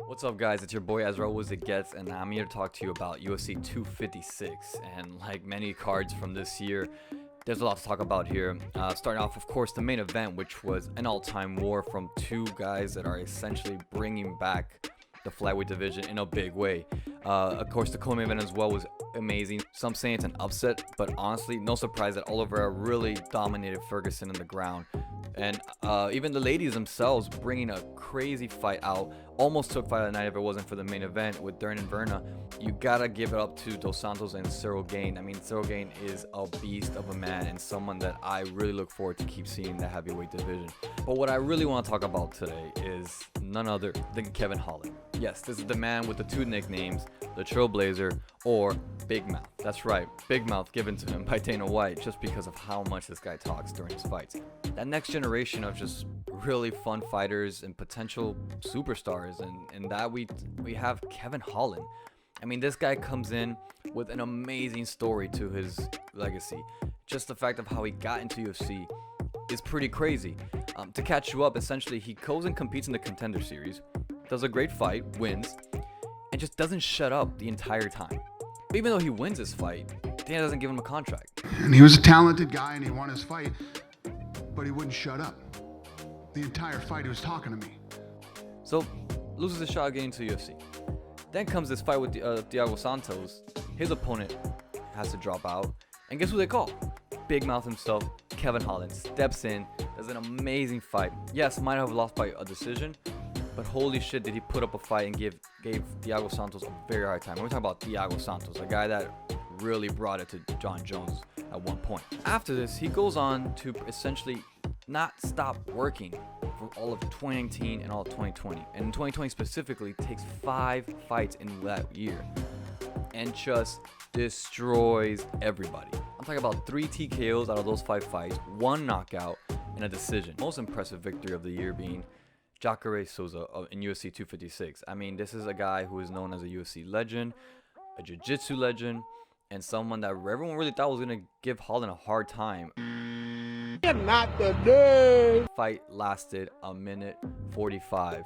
What's up, guys? It's your boy as always it gets, and I'm here to talk to you about UFC 256. And like many cards from this year, there's a lot to talk about here. Starting off, of course, the main event, which was an all-time war from two guys that are essentially bringing back the flyweight division in a big way. Of course, the co-main event as well was amazing. Some say it's an upset, but honestly, no surprise that Oliveira really dominated Ferguson in the ground. And even the ladies themselves bringing a crazy fight out. Almost took fight of the night if it wasn't for the main event with Dern and Verna. You gotta give it up to Dos Santos and Cyril Gane. I mean, Cyril Gane is a beast of a man and someone that I really look forward to keep seeing in the heavyweight division. But what I really want to talk about today is none other than Kevin Holland. Yes, this is the man with the two nicknames, the Trailblazer or Big Mouth. That's right, Big Mouth given to him by Dana White just because of how much this guy talks during his fights. That next generation of just really fun fighters and potential superstars, and that we have Kevin Holland. I mean, this guy comes in with an amazing story to his legacy. Just the fact of how he got into UFC is pretty crazy. To catch you up, essentially he goes and competes in the Contender Series, does a great fight, wins, and just doesn't shut up the entire time. Even though he wins his fight, Dana doesn't give him a contract. And he was a talented guy and he won his fight, but he wouldn't shut up. The entire fight he was talking to me. So, loses a shot at getting to UFC. Then comes this fight with Thiago Santos. His opponent has to drop out. And guess who they call? Big Mouth himself, Kevin Holland, steps in, does an amazing fight. Yes, might have lost by a decision, but holy shit did he put up a fight and gave Thiago Santos a very hard time. We're talking about Thiago Santos, a guy that really brought it to John Jones at one point. After this, he goes on to essentially not stop working for all of 2019 and all of 2020. And in 2020 specifically, takes 5 fights in that year and just destroys everybody. I'm talking about 3 TKOs out of those 5 fights, 1 knockout, and a decision. Most impressive victory of the year being Jacare Souza in UFC 256. I mean, this is a guy who is known as a UFC legend, a jiu-jitsu legend, and someone that everyone really thought was going to give Holland a hard time. Not the day. Fight lasted a minute 45.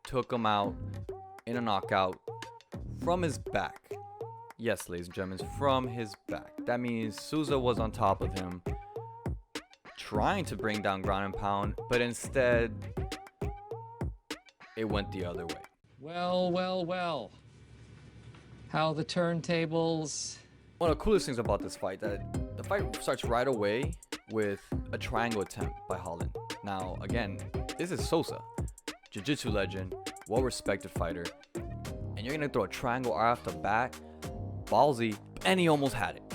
Took him out in a knockout from his back. Yes, ladies and gentlemen, from his back. That means Souza was on top of him, trying to bring down ground and pound, but instead, it went the other way. Well. How the turntables. One of the coolest things about this fight, that the fight starts right away with a triangle attempt by Holland. Now, again, this is Souza, jiu-jitsu legend, well-respected fighter, and you're gonna throw a triangle right off the bat, ballsy, and he almost had it.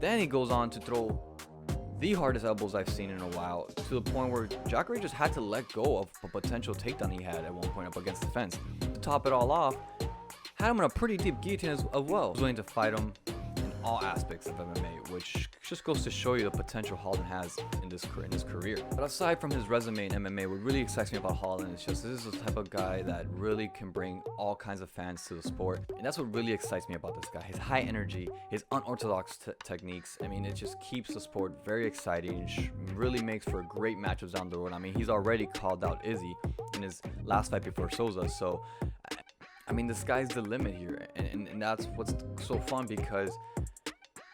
Then he goes on to throw the hardest elbows I've seen in a while, to the point where Jacare just had to let go of a potential takedown he had at one point up against the fence. To top it all off, had him in a pretty deep guillotine as well. Willing to fight him in all aspects of MMA, which just goes to show you the potential Holland has in his career. But aside from his resume in MMA, what really excites me about Holland is just this is the type of guy that really can bring all kinds of fans to the sport. And that's what really excites me about this guy. His high energy, his unorthodox techniques. I mean, it just keeps the sport very exciting. Really makes for great matchups down the road. I mean, he's already called out Izzy in his last fight before Souza. So, I mean, the sky's the limit here. And that's what's so fun, because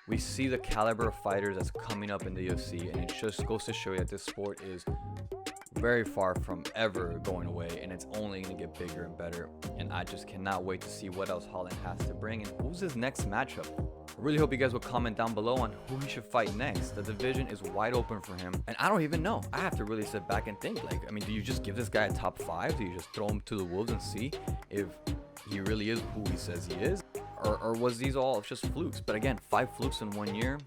we see the caliber of fighters that's coming up in the UFC, and it just goes to show you that this sport is very far from ever going away, and it's only going to get bigger and better. And I just cannot wait to see what else Holland has to bring and who's his next matchup. I really hope you guys will comment down below on who he should fight next. The division is wide open for him, and I don't even know. I have to really sit back and think, like, I mean, do you just give this guy a top 5? Do you just throw him to the wolves and see if he really is who he says he is? Or was these all just flukes? But again, 5 flukes in 1 year,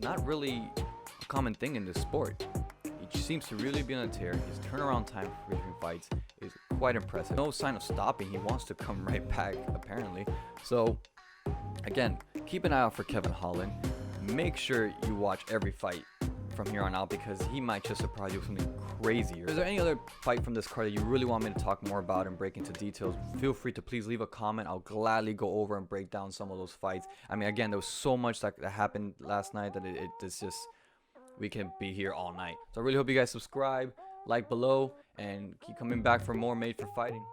not really a common thing in this sport. He seems to really be on a tear. His turnaround time for between fights is quite impressive. No sign of stopping. He wants to come right back, apparently. So, again, keep an eye out for Kevin Holland. Make sure you watch every fight from here on out, because he might just surprise you with something crazier. Is there any other fight from this card that you really want me to talk more about and break into details? Feel free to please leave a comment. I'll gladly go over and break down some of those fights. I mean, again, there was so much that happened last night that it's just, we can be here all night. So I really hope you guys subscribe, like below, and keep coming back for more Made for Fighting.